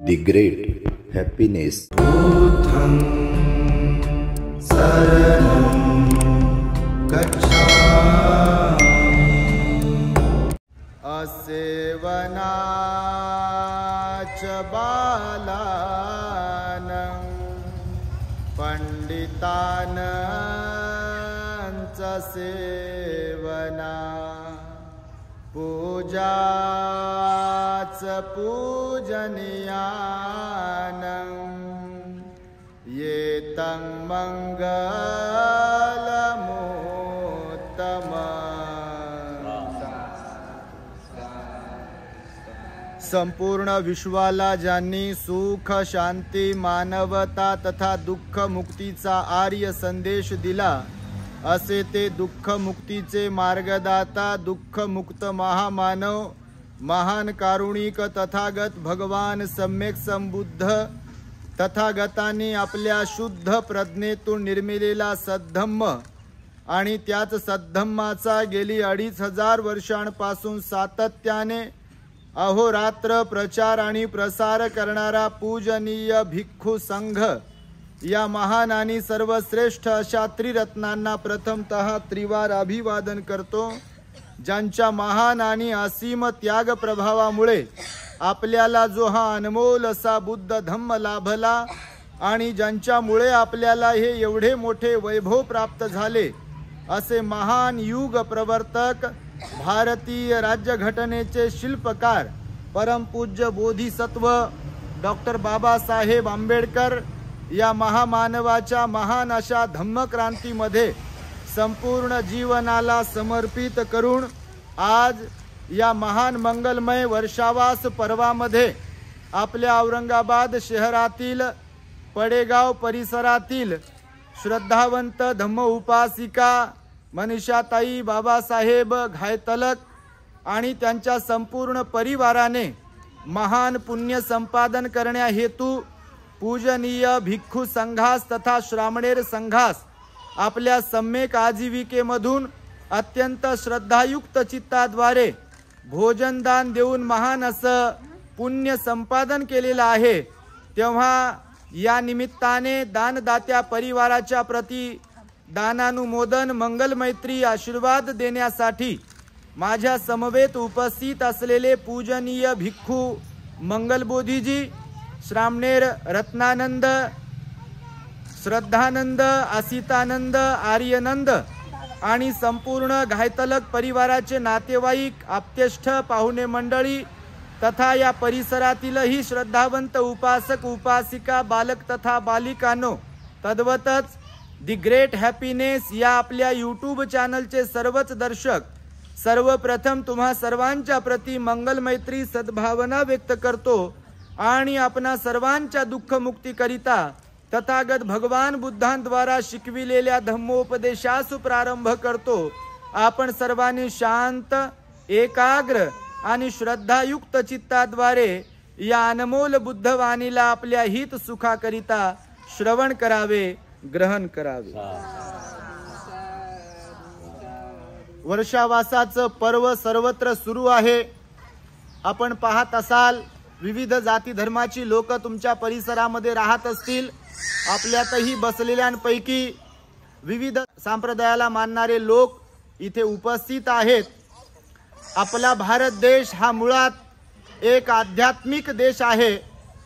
The great happiness. बुद्धं शरणं गच्छामि। असेवनाच बालानं पंडितानंच सेवना पूजाच पूजनीयानं येतं मंगलमुत्तमम्। संपूर्ण विश्वाला ज्यांनी सुख शांती मानवता तथा दुःख मुक्तीचा आर्य संदेश दिला असे ते दुःख मुक्तीचे मार्गदाता दुःख मुक्त महामानव महान कारुणिक तथागत भगवान सम्यक संबुद्ध तथागतांनी आपल्या शुद्ध प्रज्ञेतून निर्मिलेला सद्धम्म आणि त्याच सद्धम्माचा गेली 2500 वर्षांपासून सातत्याने अहोरात्र प्रचार आणि प्रसार करणारा पूजनीय भिक्खू संघ या महान आणि सर्वश्रेष्ठ अशा त्रिरत्नांना प्रथमतः त्रिवार अभिवादन करतो, ज्यांच्या महान आणि असीम त्याग प्रभावामुळे आपल्याला जो हा अनमोल असा बुद्ध धम्म लाभला आणि ज्यांच्यामुळे आपल्याला हे एवढे मोठे वैभव प्राप्त झाले असे महान युग प्रवर्तक भारतीय राज्यघटनेचे शिल्पकार परमपूज्य बोधिसत्व डॉक्टर बाबासाहेब आंबेडकर या महामानवाच्या महान अशा धम्मक्रांतीमध्ये संपूर्ण जीवनाला समर्पित करून आज या महान मंगलमय वर्षावास पर्वामध्ये आपल्या औरंगाबाद शहरातील पडेगाव परिसरातील श्रद्धावंत धम्म उपासिका मनीषाताई बाबासाहेब घायतलक आणि त्यांच्या संपूर्ण परिवाराने महान पुण्य संपादन करण्या हेतू पूजनीय भिक्खू संघास तथा श्रामणेर संघास आपल्या सम्यक आजीविकेमधून अत्यंत श्रद्धायुक्त चित्ताद्वारे भोजनदान देऊन महान असं पुण्य संपादन केलेलं आहे। तेव्हा या निमित्ताने दानदात्या परिवाराच्या प्रती दानानुमोदन मंगलमैत्री आशीर्वाद देण्यासाठी माझ्या समवेत उपस्थित असलेले पूजनीय भिक्खू मंगलबोधीजी श्रामणेर रत्नानंद श्रद्धानंद असितानंद आर्यनंद आणि संपूर्ण घायतलक परिवाराचे नातेवाईक आप्तेष्ट पाहुणे मंडळी तथा या परिसरातीलही श्रद्धावंत उपासक उपासिका बालक तथा बालिकांनो तद्वतच दी ग्रेट हॅपीनेस या आपल्या यूट्यूब चॅनलचे सर्वच दर्शक सर्वप्रथम तुम्हा सर्वांच्या प्रती मंगलमैत्री सद्भावना व्यक्त करतो आणि आपणा सर्वांच्या दुःख मुक्तीकरिता तथागत भगवान बुद्धांद्वारा शिकविलेल्या धम्मोपदेशास प्रारंभ करतो। आपण सर्वांनी शांत एकाग्र आणि श्रद्धायुक्त चित्ताद्वारे या अनमोल बुद्धवाणीला आपल्या हित सुखाकरिता श्रवण करावे ग्रहण करावे। वर्षावासाचं पर्व सर्वत्र सुरू आहे। आपण पाहत असाल विविध जाती धर्माची लोक तुमच्या परिसरामध्ये राहत असतील। आपल्यातही बसलेल्यांपैकी विविध संप्रदायाला मानणारे लोक इथे उपस्थित आहेत। आपला भारत देश हा मुळात एक आध्यात्मिक देश आहे,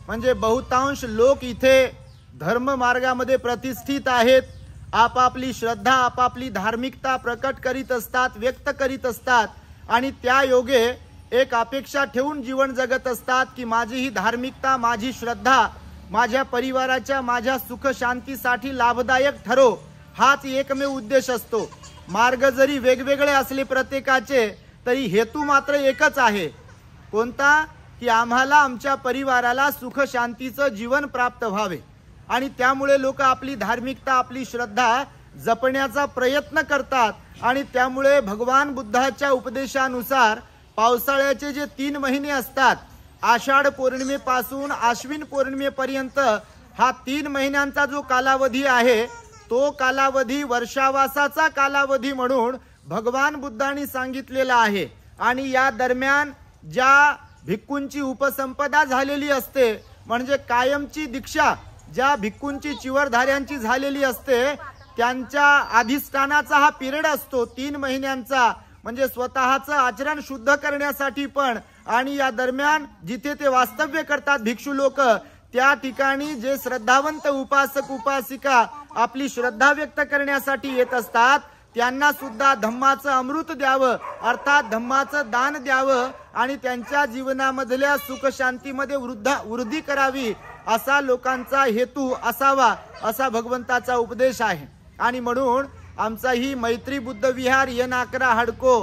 म्हणजे बहुतांश लोक इथे धर्म मार्गामध्ये प्रतिष्ठित आहेत। आपापली श्रद्धा आपापली धार्मिकता प्रकट करीत असतात, व्यक्त करीत असतात आणि त्या योगे एक अपेक्षा ठेवून जीवन जगत असतात की माझी ही धार्मिकता माझी श्रद्धा माझ्या परिवाराच्या माझ्या सुख शांतीसाठी लाभदायक ठरो, हाच एकमेव उद्देश असतो। मार्ग जरी वेगवेगळे असले प्रत्येकाचे तरी हेतू मात्र एकच आहे। कोणता? की आम्हाला आमच्या परिवाराला सुख शांतीचं जीवन प्राप्त व्हावे आणि त्यामुळे लोक आपली धार्मिकता आपली श्रद्धा जपण्याचा प्रयत्न करतात आणि त्यामुळे भगवान बुद्धाच्या उपदेशानुसार पावसाळ्याचे जे 3 महिने असतात आषाढ पौर्णिमेपासून आश्विन पौर्णिमेपर्यंत हा 3 महिन्यांचा जो कालावधी आहे तो कालावधी वर्षावासाचा कालावधी म्हणून भगवान बुद्धांनी सांगितलेला आहे। आणि या दरम्यान ज्या भिक्खूंची उपसंपदा झालेली असते म्हणजे कायमची दीक्षा ज्या भिक्खूंची चिवरधाऱ्यांची झालेली असते त्यांच्या अधिष्ठानाचा हा पिरियड असतो 3 महिन्यांचा, म्हणजे स्वतःचं आचरण शुद्ध करण्यासाठी पण, आणि या दरम्यान जिथे ते वास्तव्य करतात भिक्षू लोक त्या ठिकाणी जे श्रद्धावंत उपासक उपासिका आपली श्रद्धा व्यक्त करण्यासाठी येत असतात त्यांना सुद्धा धम्माचं अमृत द्यावं, अर्थात धम्माचं दान द्यावं आणि त्यांच्या जीवनामधल्या सुख शांतीमध्ये वृद्धी करावी असा लोकांचा हेतू असावा असा भगवंताचा उपदेश आहे। आणि म्हणून आमचा ही मैत्री बुद्ध विहार N11 हडको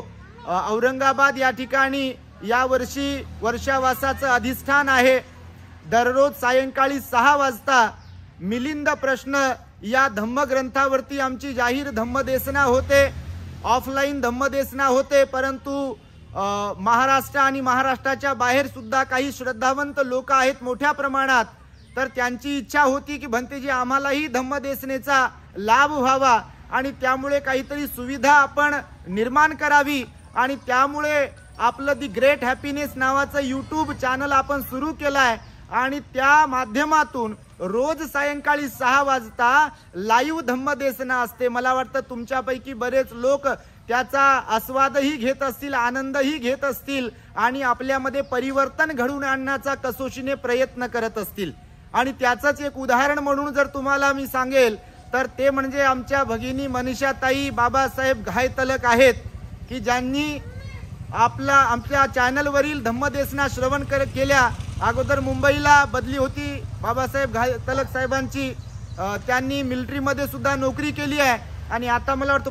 औरंगाबाद या ठिकाणी या वर्षी वर्षावासाचं अधिष्ठान आहे। दररोज सायंकाळी 6 वाजता मिलिंद प्रश्न या धम्मग्रंथावरती आमची जाहीर धम्मदेसना होते, ऑफलाईन धम्मदेसना होते, परंतु महाराष्ट्र आणि महाराष्ट्राच्या बाहेर सुद्धा काही श्रद्धावंत लोक आहेत मोठ्या प्रमाणात, तर त्यांची इच्छा होती की भंतेजी आम्हालाही धम्मदेसनेचा लाभ व्हावा आणि त्यामुळे काहीतरी सुविधा आपण निर्माण करावी आणि त्यामुळे आपलं दी ग्रेट हॅपीनेस नावाचं YouTube चॅनल आपण सुरू केलाय आणि त्या माध्यमातून रोज सायंकाळी 6 वाजता लाईव्ह धम्मदेसना असते। मला वाटतं तुमच्यापैकी बरेच लोक त्याचा आस्वादही घेत असतील, आनंदही घेत असतील आणि आपल्यामध्ये परिवर्तन घडवून आणण्याचा कसोशीने प्रयत्न करत असतील। आणि त्याचंच एक उदाहरण म्हणून जर तुम्हाला मी सांगेल तर ते म्हणजे आमच्या भगिनी मनीषाताई बाबासाहेब घायतलक आहेत की ज्यांनी आमच्या चॅनलवरील धम्मदेसना श्रवण केल्या। अगोदर मुंबईला बदली होती बाबासाहेब घायतलक साहेबांची, त्यांनी मिलिटरीमध्ये सुद्धा नोकरी केली आहे आणि आता मला वाटतं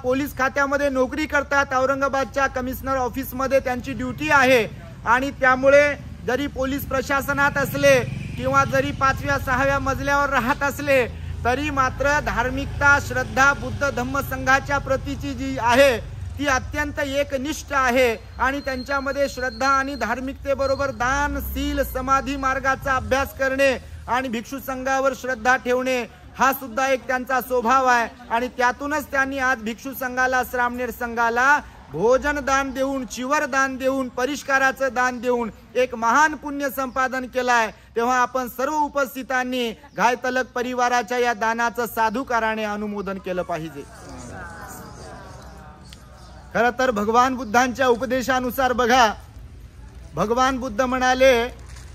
पोलीस खात्यामध्ये नोकरी करतात। औरंगाबादच्या कमिशनर ऑफिसमध्ये त्यांची ड्युटी आहे आणि त्यामुळे जरी पोलीस प्रशासनात असले किंवा जरी 5व्या 6व्या मजल्यावर राहत असले तरी मात्र धार्मिकता श्रद्धा बुद्ध धम्म संघाच्या प्रतीची जी आहे ती अत्यंत एकनिष्ठ आहे आणि त्यांच्यामध्ये श्रद्धा आणि धार्मिकतेबरोबर दान शील समाधी मार्गाचा अभ्यास करणे आणि भिक्षू संघावर श्रद्धा ठेवणे हा सुद्धा एक त्यांचा स्वभाव आहे आणि त्यातूनच त्यांनी आज भिक्षू संघाला श्रामणेर संघाला भोजन दान देऊन चिवर दान देऊन परिष्काराचं दान देऊन एक महान पुण्य संपादन केलाय। तेव्हा आपण सर्व उपस्थितांनी घायतलक परिवाराच्या या दानाचं साधुकाराने अनुमोदन केलं पाहिजे। खरं तर भगवान बुद्धांच्या उपदेशानुसार बघा, भगवान बुद्ध म्हणाले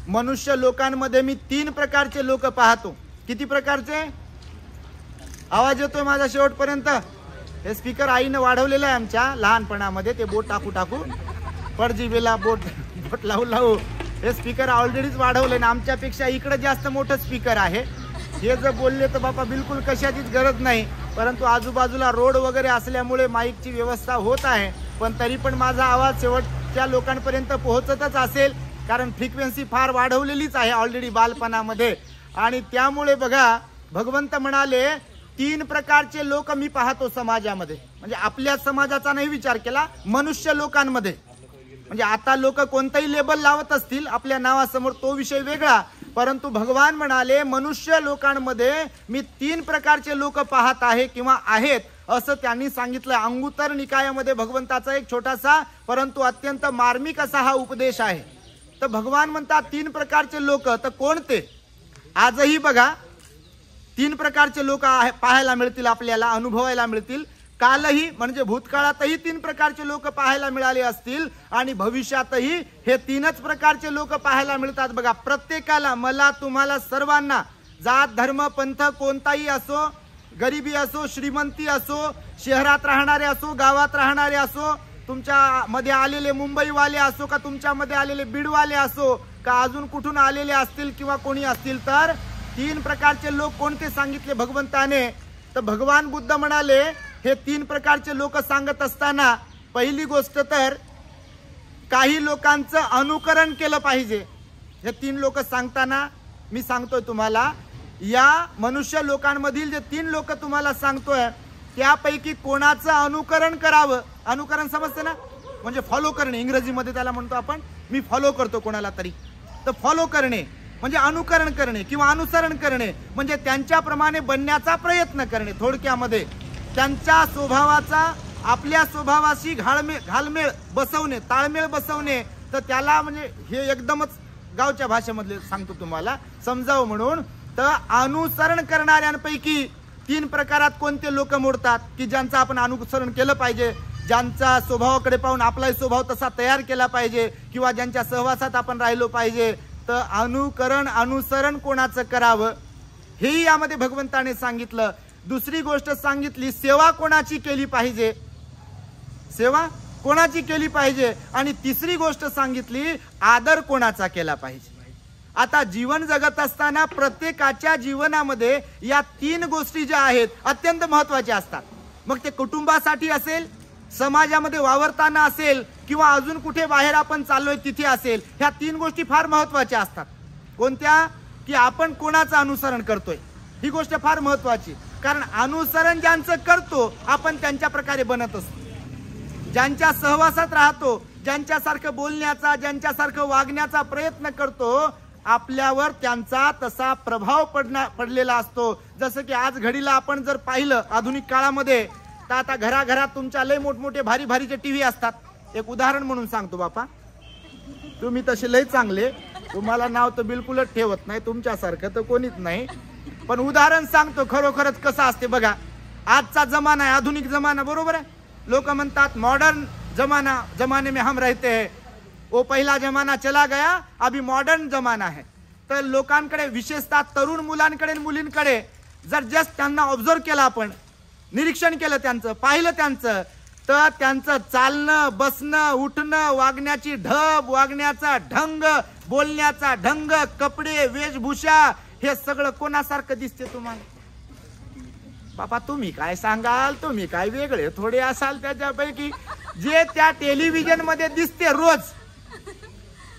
मनुष्य लोकांमध्ये मी 3 प्रकारचे लोक पाहतो। किती प्रकारचे? आवाज येतोय माझा शेवटपर्यंत? हे स्पीकर आईनं वाढवलेलं आहे आमच्या लहानपणामध्ये, ते बोट टाकू पडजीबेला बोट लावू हे स्पीकर ऑलरेडीच वाढवले ना, आमच्यापेक्षा इकडे जास्त मोठं स्पीकर आहे। हे जर बोलले तर बापा बिलकुल कशाचीच गरज नाही, परंतु आजूबाजूला रोड वगैरे असल्यामुळे माईकची व्यवस्था होत आहे, पण तरी पण माझा आवाज शेवटच्या लोकांपर्यंत पोहोचतच असेल कारण फ्रिक्वेन्सी फार वाढवलेलीच आहे ऑलरेडी बालपणामध्ये। आणि त्यामुळे बघा भगवंत म्हणाले 3 प्रकारचे लोक मी पाहतो समाजामध्ये, म्हणजे आपल्या समाजाचा नाही विचार केला, मनुष्य लोकांमध्ये। म्हणजे आता लोक कोणताही लेबल लावत असतील आपल्या नावासमोर तो विषय वेगळा, परंतु भगवान म्हणाले मनुष्य लोकांमध्ये मी 3 प्रकारचे लोक पाहत आहे किंवा आहेत असं त्यांनी सांगितलं। अंगुत्तर निकायामध्ये भगवंताचा एक छोटासा परंतु अत्यंत मार्मिक असा हा उपदेश आहे। तर भगवान म्हणतात 3 प्रकारचे लोक, तर कोणते? आजही बघा 3 प्रकारचे लोक पाहायला मिळतील, आपल्याला अनुभवायला मिळतील। कालही म्हणजे भूतकाळातही 3 प्रकारचे लोक पाहायला मिळाले असतील आणि भविष्यातही हे 3च प्रकारचे लोक पाहायला मिळतात। बघा प्रत्येकाला, मला तुम्हाला सर्वांना, जात धर्म पंथ कोणताही असो, गरिबी असो श्रीमंती असो, शहरात राहणारे असो गावात राहणारे असो, तुमच्या मध्ये आलेले मुंबईवाले असो का तुमच्यामध्ये आलेले बीडवाले असो का अजून कुठून आलेले असतील किंवा कोणी असतील, तर 3 प्रकारचे लोक कोणते सांगितले भगवंताने? तर भगवान बुद्ध म्हणाले हे 3 प्रकारचे लोक सांगत असताना पहिली गोष्ट तर काही लोकांचं अनुकरण केलं पाहिजे। हे 3 लोक सांगताना मी सांगतोय तुम्हाला, या मनुष्य लोकांमधील जे 3 लोक तुम्हाला सांगतोय त्यापैकी कोणाचं अनुकरण करावं? अनुकरण समजते ना, म्हणजे फॉलो करणे, इंग्रजीमध्ये त्याला म्हणतो आपण, मी फॉलो करतो कोणाला तरी, तर फॉलो करणे म्हणजे अनुकरण करणे किंवा अनुसरण करणे म्हणजे त्यांच्याप्रमाणे बनण्याचा प्रयत्न करणे। थोडक्यामध्ये त्यांच्या स्वभावाचा आपल्या स्वभावाशी घालमेळ बसवणे, ताळमेळ बसवणे, तर त्याला म्हणजे हे एकदमच गावच्या भाषेमधले सांगतो तुम्हाला समजावं म्हणून. तर अनुसरण करणाऱ्यांपैकी 3 प्रकारात कोणते लोक मोडतात की ज्यांचं आपण अनुसरण केलं पाहिजे, ज्यांचा स्वभावाकडे पाहून आपलाही स्वभाव तसा तयार केला पाहिजे किंवा ज्यांच्या सहवासात आपण राहिलो पाहिजे. तर अनुसरण कोणाचं करावं हेही यामध्ये भगवंताने सांगितलं. दुसरी गोष्ट सांगितली सेवा कोणाची केली पाहिजे, सेवा कोणाची केली पाहिजे. आणि तिसरी गोष्ट सांगितली आदर कोणाचा केला पाहिजे. आता जीवन जगत असताना प्रत्येकाच्या जीवनामध्ये या 3 गोष्टी ज्या आहेत अत्यंत महत्वाच्या असतात. मग ते कुटुंबासाठी असेल, समाजामध्ये वावरताना असेल किंवा अजून कुठे बाहेर आपण चाललोय तिथे असेल. ह्या 3 गोष्टी फार महत्वाच्या असतात. कोणत्या? की आपण कोणाचं अनुसरण करतोय ही गोष्ट फार महत्वाची. कारण अनुसरण ज्यांचं करतो आपण त्यांच्या प्रकारे बनत असतो. ज्यांच्या सहवासात राहतो, ज्यांच्यासारखं बोलण्याचा, ज्यांच्यासारखं वागण्याचा प्रयत्न करतो, आपल्यावर त्यांचा तसा प्रभाव पडलेला असतो. जसं की आज घडीला आपण जर पाहिलं आधुनिक काळामध्ये तर आता घराघरात तुमच्या लय मोठमोठे भारी भारीचे टीव्ही असतात. एक उदाहरण म्हणून सांगतो बापा, तुम्ही तसे लय चांगले, तुम्हाला नाव तर बिलकुलच ठेवत नाही, तुमच्यासारखं तर कोणीच नाही, पण उदाहरण सांगतो खरोखरच कसं असते बघा. आजचा जमाना आहे, आधुनिक जमाना, बरोबर आहे. लोक म्हणतात मॉडर्न जमाने में हम रहते हैं, वो पहिला जमाना चला गया, अभी मॉडर्न जमाना है. तर लोकांकडे विशेषतः तरुण मुलांकडे मुलींकडे जर जस्ट त्यांना ऑब्झर्व केलं, आपण निरीक्षण केलं त्यांचं, पाहिलं त्यांचं, तर त्यांचं चालणं, बसणं, उठणं, वागण्याची ढब, वागण्याचा ढंग, बोलण्याचा ढंग, कपडे, वेशभूषा हे सगळं कोणासारखं दिसते तुम्हाला? बाबा तुम्ही काय सांगाल, तुम्ही काय वेगळे थोडे असाल त्याच्यापैकी. जे त्या टेलिव्हिजन मध्ये दिसते रोज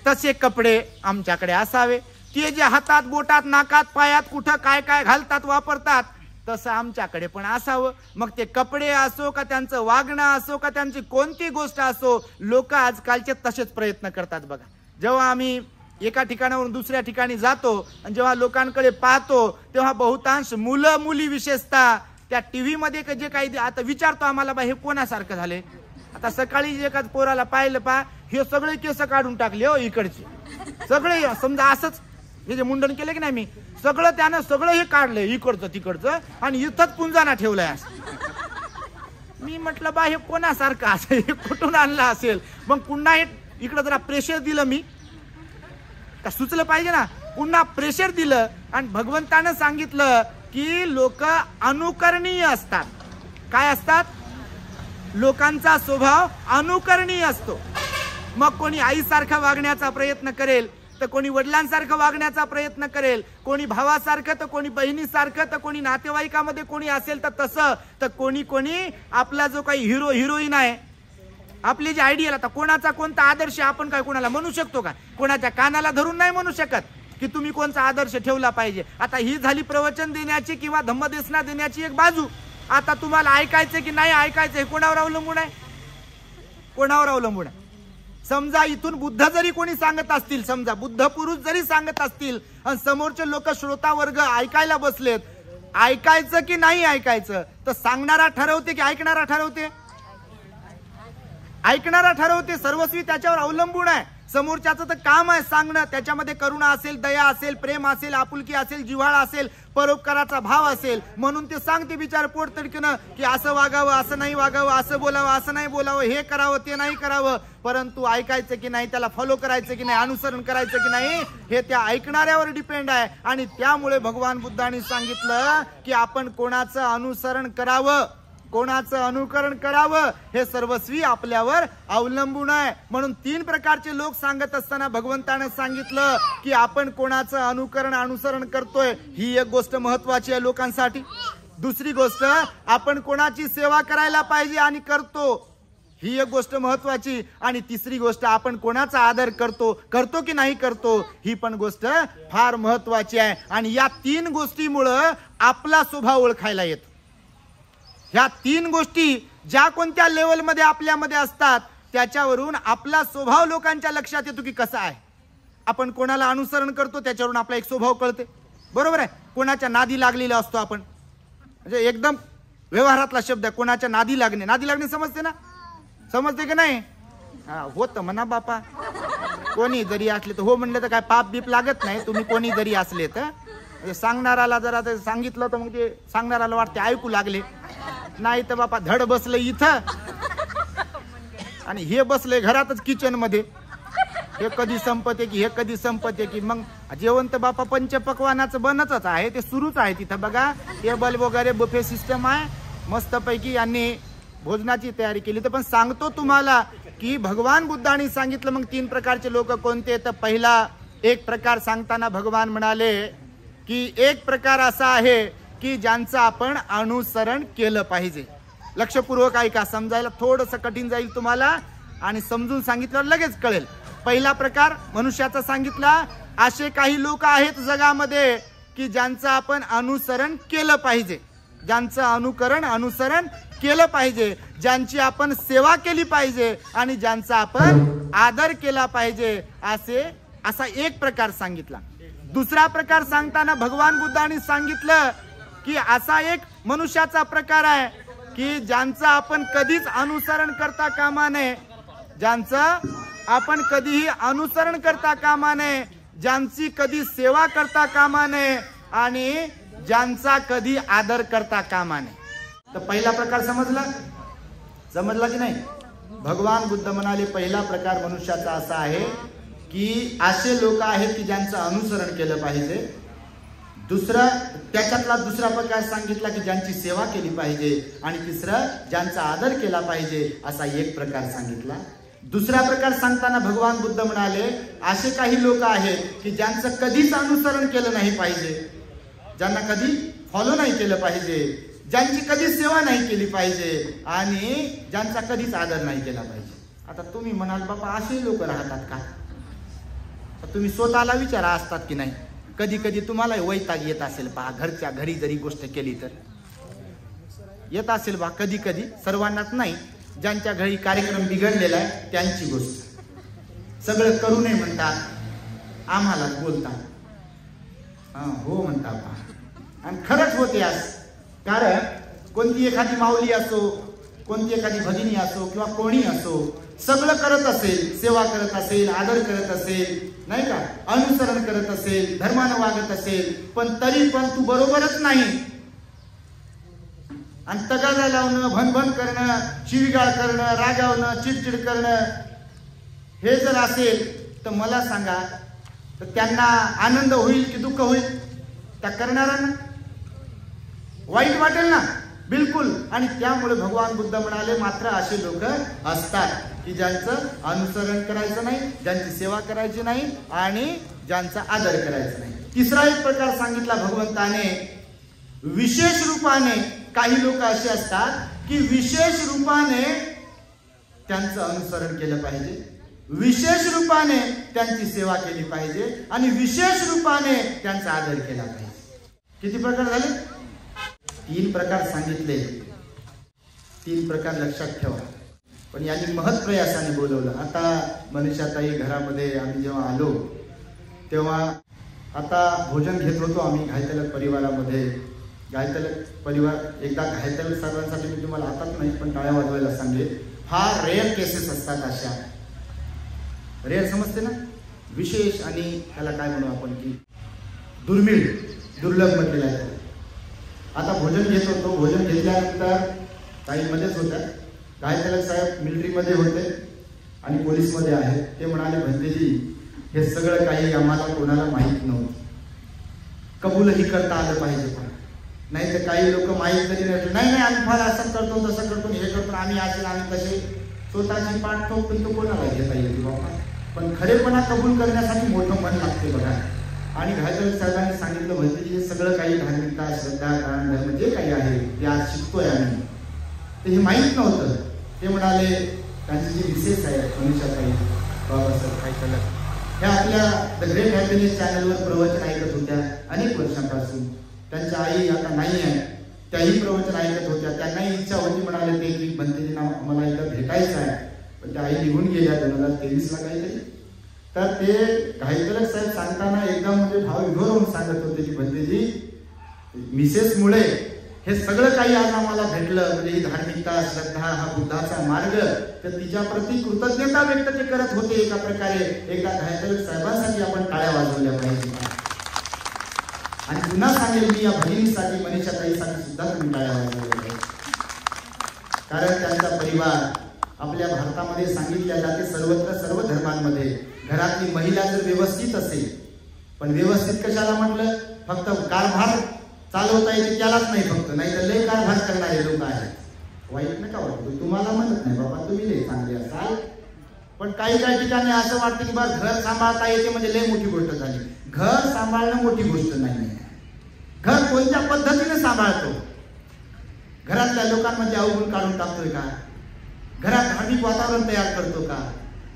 तसे कपडे आमच्याकडे असावे. ते जे हातात, बोटात, नाकात, पायात कुठं काय काय घालतात, वापरतात, तसं आमच्याकडे पण असावं. मग ते कपडे असो का त्यांचं वागणं असो का त्यांची कोणती गोष्ट असो, लोक आजकालचे तसेच प्रयत्न करतात बघा. जेव्हा आम्ही एका ठिकाणावरून दुसऱ्या ठिकाणी जातो आणि जेव्हा लोकांकडे पाहतो तेव्हा बहुतांश मुलं मुली विशेषतः त्या टीव्ही मध्ये जे काही आता विचारतो आम्हाला, बा हे कोणासारखं झाले. आता सकाळी एकाच पोराला पाहिलं, पा हे सगळे केस काढून टाकले हो इकडचे सगळे, समजा असंच हे जे मुंडन केले की नाही मी, सगळं त्यानं सगळं हे काढलंय इकडचं तिकडचं आणि इथंच पुंजाना ठेवलाय असं. मी म्हटलं बा हे कोणासारखं असेल, हे कुठून आणलं असेल. मग पुन्हा हे इकडं जरा प्रेशर दिलं, मी का सुचलं पाहिजे ना, पुन्हा प्रेशर दिलं आणि भगवंतानं सांगितलं की लोक अनुकरणीय असतात. काय असतात? लोकांचा स्वभाव अनुकरणीय असतो. मग कोणी आईसारखा वागण्याचा प्रयत्न करेल, तर कोणी वडिलांसारखं वागण्याचा प्रयत्न करेल, कोणी भावासारखं, तर कोणी बहिणीसारखं, तर कोणी नातेवाईकामध्ये कोणी असेल तर तसं, तर कोणी कोणी आपला जो काही हिरो हिरोईन आहे, आपली जी आयडियल, आता कोणाचा कोणता आदर्श आपण काय कोणाला म्हणू शकतो का? कोणाच्या कानाला धरून नाही म्हणू शकत की तुम्ही कोणता आदर्श ठेवला पाहिजे. आता ही झाली प्रवचन देण्याची किंवा धम्मदेशना देण्याची एक बाजू. आता तुम्हाला ऐकायचं की नाही ऐकायचं हे कोणावर अवलंबून आहे? कोणावर अवलंबून आहे? समजा इथून बुद्ध जरी कोणी सांगत असतील, समजा बुद्ध पुरुष जरी सांगत असतील आणि समोरचे लोक श्रोता वर्ग ऐकायला बसलेत, ऐकायचं की नाही ऐकायचं, तर सांगणारा ठरवते की ऐकणारा ठरवते? ऐकणारा ठरवते. सर्वस्वी त्याच्यावर अवलंबून आहे. समोरच्याचं तर काम आहे सांगणं, त्याच्यामध्ये करुणा असेल, दया असेल, प्रेम असेल, आपुलकी असेल, जिव्हाळा असेल, परोपकाराचा भाव असेल, म्हणून ते सांगते बिचार पोटतिडकीनं की असं वागावं, असं नाही वागावं, असं बोलावं, असं नाही बोलावं, हे करावं, ते नाही करावं. परंतु ऐकायचं की नाही, त्याला फॉलो करायचं की नाही, अनुसरण करायचं की नाही, हे त्या ऐकणाऱ्यावर डिपेंड आहे. आणि त्यामुळे भगवान बुद्धांनी सांगितलं की आपण कोणाचं अनुसरण करावं, कोणाचं अनुकरण करावं हे सर्वस्वी आपल्यावर अवलंबून आहे. म्हणून 3 प्रकारचे लोक सांगत असताना भगवंताने सांगितलं की आपण कोणाचं अनुसरण करतोय ही एक गोष्ट महत्वाची आहे लोकांसाठी. दुसरी गोष्ट आपण कोणाची सेवा करायला पाहिजे आणि करतो ही एक गोष्ट महत्वाची. आणि तिसरी गोष्ट आपण कोणाचा आदर करतो की नाही करतो ही पण गोष्ट फार महत्वाची आहे. आणि या 3 गोष्टीमुळे आपला स्वभाव ओळखायला येतो. ह्या 3 गोष्टी ज्या कोणत्या लेवलमध्ये आपल्यामध्ये असतात त्याच्यावरून आपला स्वभाव लोकांच्या लक्षात येतो की कसा आहे. आपण कोणाला अनुसरण करतो त्याच्यावरून आपला एक स्वभाव कळते, बरोबर आहे. कोणाच्या नादी लागलेला असतो आपण, म्हणजे एकदम व्यवहारातला शब्द आहे कोणाच्या नादी लागणे. नादी लागणे समजते ना, समजते की नाही? हा होतं म्हणा बापा. कोणी जरी असले तर हो म्हणलं तर काय पाप बीप लागत नाही. तुम्ही कोणी जरी असले तर म्हणजे सांगणाराला जरा ते सांगितलं तर मग ते सांगणाराला वाटते ऐकू लागले. नाही तर बापा धड बसले इथं आणि हे बसले घरातच किचन मध्ये. हे कधी संपते की हे कधी संपते की. मग जेवण तर बापा पंचपक्वानाचं बनतच आहे, ते सुरूच आहे तिथं. बघा टेबल वगैरे बुफे सिस्टम आहे मस्तपैकी. यांनी भोजनाची तयारी केली. तर पण सांगतो तुम्हाला की भगवान बुद्धांनी सांगितलं मग 3 प्रकारचे लोक कोणते. तर पहिला एक प्रकार सांगताना भगवान म्हणाले की एक प्रकार असा आहे की ज्यांचं आपण अनुसरण केलं पाहिजे. लक्षपूर्वक ऐका, समजायला थोडंसं कठीण जाईल तुम्हाला आणि समजून सांगितल्यावर लगेच कळेल. पहिला प्रकार मनुष्याचा सांगितला, असे काही लोक आहेत जगामध्ये की ज्यांचं आपण अनुसरण केलं पाहिजे, ज्यांचं अनुसरण केलं पाहिजे, ज्यांची आपण सेवा केली पाहिजे आणि ज्यांचा आपण आदर केला पाहिजे. असा एक प्रकार सांगितला. दुसरा प्रकार सांगताना भगवान बुद्धांनी सांगितलं की असा एक मनुष्याचा प्रकार आहे की ज्यांचं आपण कधीच अनुसरण करता कामा नये, ज्यांचं आपण कधीही अनुसरण करता कामा नये, ज्यांची कधी सेवा करता कामा नये आणि ज्यांचा कधी आदर करता कामा नये. तर पहिला प्रकार समजला की नाही. भगवान बुद्ध म्हणाले पहिला प्रकार मनुष्याचा असा आहे की असे लोक आहेत की ज्यांचं अनुसरण केलं पाहिजे. त्याच्यातला दुसरा प्रकार सांगितला की ज्यांची सेवा केली पाहिजे आणि तिसरं ज्यांचा आदर केला पाहिजे, असा एक प्रकार सांगितला. दुसरा प्रकार सांगताना भगवान बुद्ध म्हणाले असे काही लोक आहेत की ज्यांचं कधीच अनुसरण केलं नाही पाहिजे, ज्यांना कधी फॉलो नाही केलं पाहिजे, ज्यांची कधी सेवा नाही केली पाहिजे आणि ज्यांचा कधीच आदर नाही केला पाहिजे. आता तुम्ही म्हणाल बाबा असे लोक राहतात का. तुम्ही स्वतःला विचारा असतात की नाही. कधी कधी तुम्हाला वैताग येत असेल पहा, घरच्या घरी जरी गोष्ट केली तर येत असेल बा कधी कधी. सर्वांनाच नाही, ज्यांच्या घरी कार्यक्रम बिघडलेला आहे त्यांची गोष्ट. सगळं करू नये म्हणतात, आम्हाला बोलतात, हो म्हणता पहा आणि खरंच होते आज. कारण कोणती एखादी माऊली असो, कोणती एखादी भगिनी असो किंवा कोणी असो, सगळं करत असेल, सेवा करत असेल, आदर करत असेल, नाही का, अनुसरण करत असेल, धर्मानं वागत असेल, पण तरी पण तू बरोबरच नाही आणि तगादा लावणं, भनभन करणं, शिवीगाळ करणं, रागावणं, चिडचिड करणं हे जर असेल तर मला सांगा तर त्यांना आनंद होईल की दुःख होईल. त्या करणाऱ्यांना वाईट वाटेल ना, बिलकुल. आणि त्यामुळे भगवान बुद्ध म्हणाले मात्र असे लोक असतात की ज्यांचं अनुसरण करायचं नाही, ज्यांची सेवा करायची नाही आणि ज्यांचा आदर करायचा नाही. तिसरा एक प्रकार सांगितला भगवंताने, विशेष रूपाने काही लोक असे असतात की विशेष रूपाने त्यांचं अनुसरण केलं पाहिजे, विशेष रूपाने त्यांची सेवा केली पाहिजे आणि विशेष रूपाने त्यांचा आदर केला पाहिजे. किती प्रकार झाले. 3 प्रकार सांगितले. 3 प्रकार लक्षात ठेवा. पण यांनी महत्प्रयासाने बोलवलं. आता मनीषाताई घरामध्ये आम्ही जेव्हा आलो तेव्हा आता भोजन घेत होतो आम्ही घायतलक परिवारामध्ये. घायतलक परिवार एकदा घायतलक सर्वांसाठी मी तुम्हाला आताच नाही पण टाळ्या वाजवायला सांगेल. फार रेअर केसेस असतात अशा. रेअर समजते ना, विशेष आणि त्याला काय म्हणू आपण की दुर्मिळ, दुर्लभ म्हटलेलं आहे. आता भोजन घेत होतो. भोजन घेतल्यानंतर काही मध्येच होत्या. घायतलक साहेब मिलिटरीमध्ये होते आणि पोलीसमध्ये आहेत. ते म्हणाले भंतेजी हे सगळं काही आम्हाला कोणाला माहीत नव्हतं, कबूलही करता आलं पाहिजे. पण नाही तर काही लोक माहीत तरी नाही आम्ही फार असं करतो तसं करतो हे करतो आम्ही असे आम्ही तसे स्वतःची पाठ ठोकून तो कोणाला घेता येते बाबा. पण खरेपणा कबूल करण्यासाठी मोठं मन लागते बघा. आणि घायतलक साहेबांनी सांगितलं भंतेजी हे सगळं काही धार्मिकता, श्रद्धा, दान, धर्म जे काही आहे ते आज शिकतोय आम्ही. ते हे माहीत नव्हतं. ते म्हणाले त्यांची जी विशेष आहे मनीषाताई बाबासाहेब घायतलक, ह्या आपल्या द ग्रेट हॅपीनेस चॅनलवर प्रवचन ऐकत होत्या अनेक वर्षांपासून. त्यांच्या आई आता नाही आहे, त्याही प्रवचन ऐकत होत्या. त्यांनाही इच्छा होती म्हणाले ते की भंतेजींना आम्हाला एकदा भेटायचं आहे. पण त्या आई निघून गेल्या 2023 काहीतरी. तर ते घायतलक साहेब सांगताना एकदम म्हणजे भावविभोर होऊन सांगत होते की भंतेजी मिसेसमुळे हे सगळं काही आज आम्हाला भेटलं, म्हणजे ही धार्मिकता, श्रद्धा, हा बुद्धाचा मार्ग, तर तिच्या प्रती कृतज्ञता व्यक्त ते करत होते. एका प्रकारे एकदा धायतल साहेबांसाठी आपण टाळ्या वाजवल्या पाहिजे. आणि पुन्हा सांगेल मी, या भगिनीसाठी, मनीषा ताईसाठी सुद्धा तुम्ही टाळ्या वाजवल्या पाहिजे. कारण त्यांचा परिवार आपल्या भारतामध्ये सांगितल्या जाते, सर्वत्र सर्व धर्मांमध्ये घरातली महिला जर व्यवस्थित असेल, पण व्यवस्थित कशाला म्हटलं, फक्त कारभार चालवता येते त्यालाच नाही फक्त, नाही तर लय कारभार करणारे लोक आहेत. वाईट नका वाटतो, तुम्हाला म्हणत नाही बाबा, तुम्ही लय चांगले असाल, पण काही काही ठिकाणी असं वाटतं की बा घर सांभाळता येते म्हणजे लय मोठी गोष्ट झाली. घर सांभाळणं मोठी गोष्ट नाही. घर कोणत्या पद्धतीने सांभाळतो, घरातल्या लोकांमध्ये अवगुण काढून टाकतोय का, घरात धार्मिक वातावरण तयार करतो का,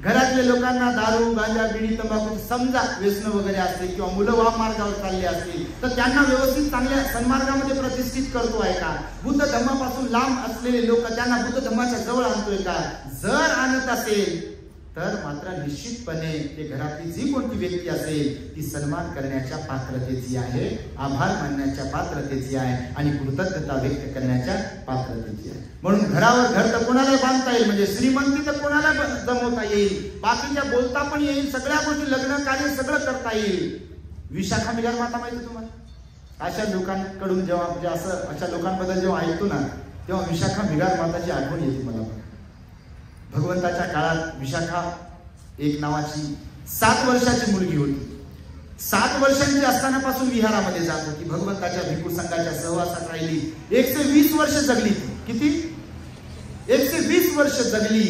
घरातल्या लोकांना दारू, गांजा, बिडी, तंबाखू समजा व्यसन वगैरे असतील किंवा मुलं वाम मार्गावर चालले असतील तर त्यांना व्यवस्थित चांगल्या सन्मार्गामध्ये प्रतिष्ठित करतो आहे का, बुद्ध धर्मापासून लांब असलेले लोक त्यांना बुद्ध धर्माच्या जवळ आणतोय का. जर आणत असेल तर मात्र निश्चितपणे ते घरातली जी कोणती व्यक्ती असेल ती सन्मान करण्याच्या पात्रतेची आहे, आभार मानण्याच्या पात्रतेची आहे आणि कृतज्ञता व्यक्त करण्याच्या पात्रतेची आहे. म्हणून घरावर घर तर कोणाला बांधता येईल, म्हणजे श्रीमंती तर कोणाला जमवता येईल, बाकीच्या बोलता पण येईल, सगळ्या गोष्टी, लग्न कार्य सगळं करता येईल. विशाखा मिगार माता माहिती तुम्हाला, अशा लोकांकडून जेव्हा म्हणजे असं अशा लोकांबद्दल जेव्हा ऐकतो ना तेव्हा विशाखा मिगार माताची आठवण येते मला. भगवंताच्या काळात विशाखा एक नावाची 7 वर्षाची मुलगी होती. 7 वर्षांची असतानापासून विहारामध्ये जात होती, भगवंताच्या भिक्खू संघाच्या सहवासात राहिली. 120 वर्ष जगली. किती? 120 वर्ष जगली.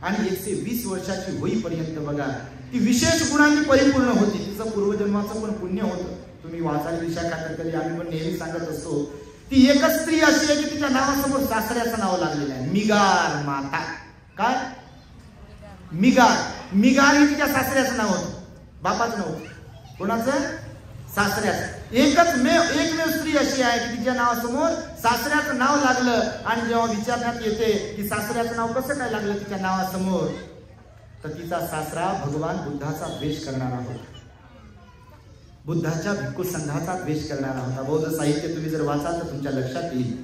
आणि 120 वर्षाची होईपर्यंत बघा ती विशेष गुणांनी परिपूर्ण होती. तिचं पूर्वजन्माचं पण पुण्य होतं. तुम्ही वाचाल विशाखा तर कधी आम्ही पण नेहमी सांगत असतो, ती एकच स्त्री अशी आहे की तिच्या नावासमोर सासऱ्याचं नाव लागलेलं आहे, मिगार माता. काय? मिगार. मिगार हे तिच्या सासऱ्याचं नाव होतं, बापाचं नाव होतं. कोणाचं? सासऱ्याचं. एकमेव स्त्री अशी आहे की तिच्या नावासमोर सासऱ्याचं नाव लागलं. आणि जेव्हा विचारण्यात येते की सासऱ्याचं नाव कसं काय लागलं तिच्या नावासमोर, तर तिचा सासरा भगवान बुद्धाचा द्वेष करणारा होता, बुद्धाच्या भिक्खू संघाचा द्वेष करणारा होता. बौद्ध साहित्य तुम्ही जर वाचाल तर तुमच्या लक्षात येईल.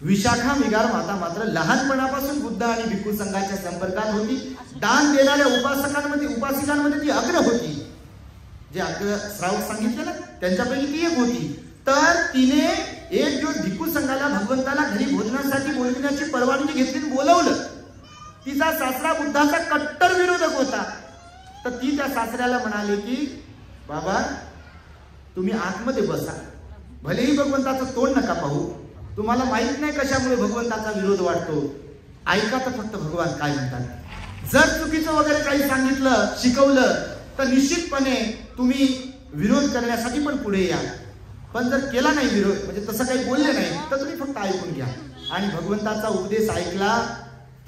विशाखा मिगार माता मात्र लहानपणापासून बुद्ध आणि भिक्खू संघाच्या संपर्कात होती. दान देणाऱ्या उपासिकांमध्ये ती अग्र होती. जे अग्र श्रावक सांगितले ना त्यांच्यापैकी ती एक होती. तर तिने एक दिवस भिक्खू संघाला भगवंताला घरी भोजनासाठी बोलविण्याची परवानगी घेतली, बोलवलं. तिचा सासरा बुद्धाचा कट्टर विरोधक होता. तर ती त्या सासऱ्याला म्हणाले की बाबा तुम्ही आतमध्ये बसा, भलेही भगवंताचं तोंड नका पाहू, तुम्हाला माहित नाही कशामुळे भगवंताचा विरोध वाटतो, ऐका तर फक्त भगवान काय म्हणतात. जर चुकीचं वगैरे काही सांगितलं, शिकवलं तर निश्चितपणे तुम्ही विरोध करण्यासाठी पण पुढे या, पण जर केला नाही विरोध, म्हणजे तसं काही बोलले नाही तर तुम्ही फक्त ऐकून घ्या. आणि भगवंताचा उपदेश ऐकला,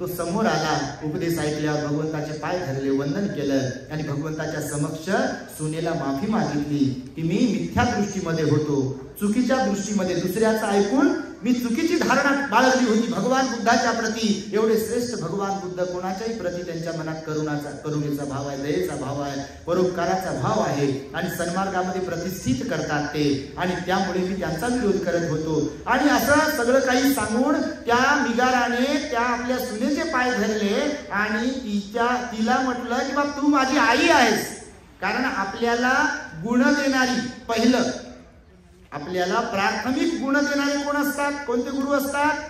तो समोर आला. उपदेश ऐकल्यावर भगवंताचे पाय धरले, वंदन केलं आणि भगवंताच्या समक्ष सुनेला माफी मागितली की मी मिथ्या दृष्टीमध्ये होतो, चुकीच्या दृष्टीमध्ये, दुसऱ्याचं ऐकून मी चुकीची धारणा बाळगली होती भगवान बुद्धाच्या प्रती. एवढे श्रेष्ठ भगवान बुद्ध कोणाच्याही प्रती त्यांच्या मनात करुणेचा भाव आहे, दयेचा भाव आहे, परोपकाराचा भाव आहे आणि सन्मार्गामध्ये प्रतिष्ठित करतात ते. आणि त्यामुळे मी त्यांचा विरोध करत होतो. आणि असं सगळं काही सांगून त्या मिगाराने त्या आपल्या सुनेचे पाय धरले आणि तिला म्हटलं की बाबा तू माझी आई आहेस. कारण आपल्याला गुण देणारी, पहिलं आपल्याला प्राथमिक गुण देणारे कोण असतात? कोणते गुरु असतात?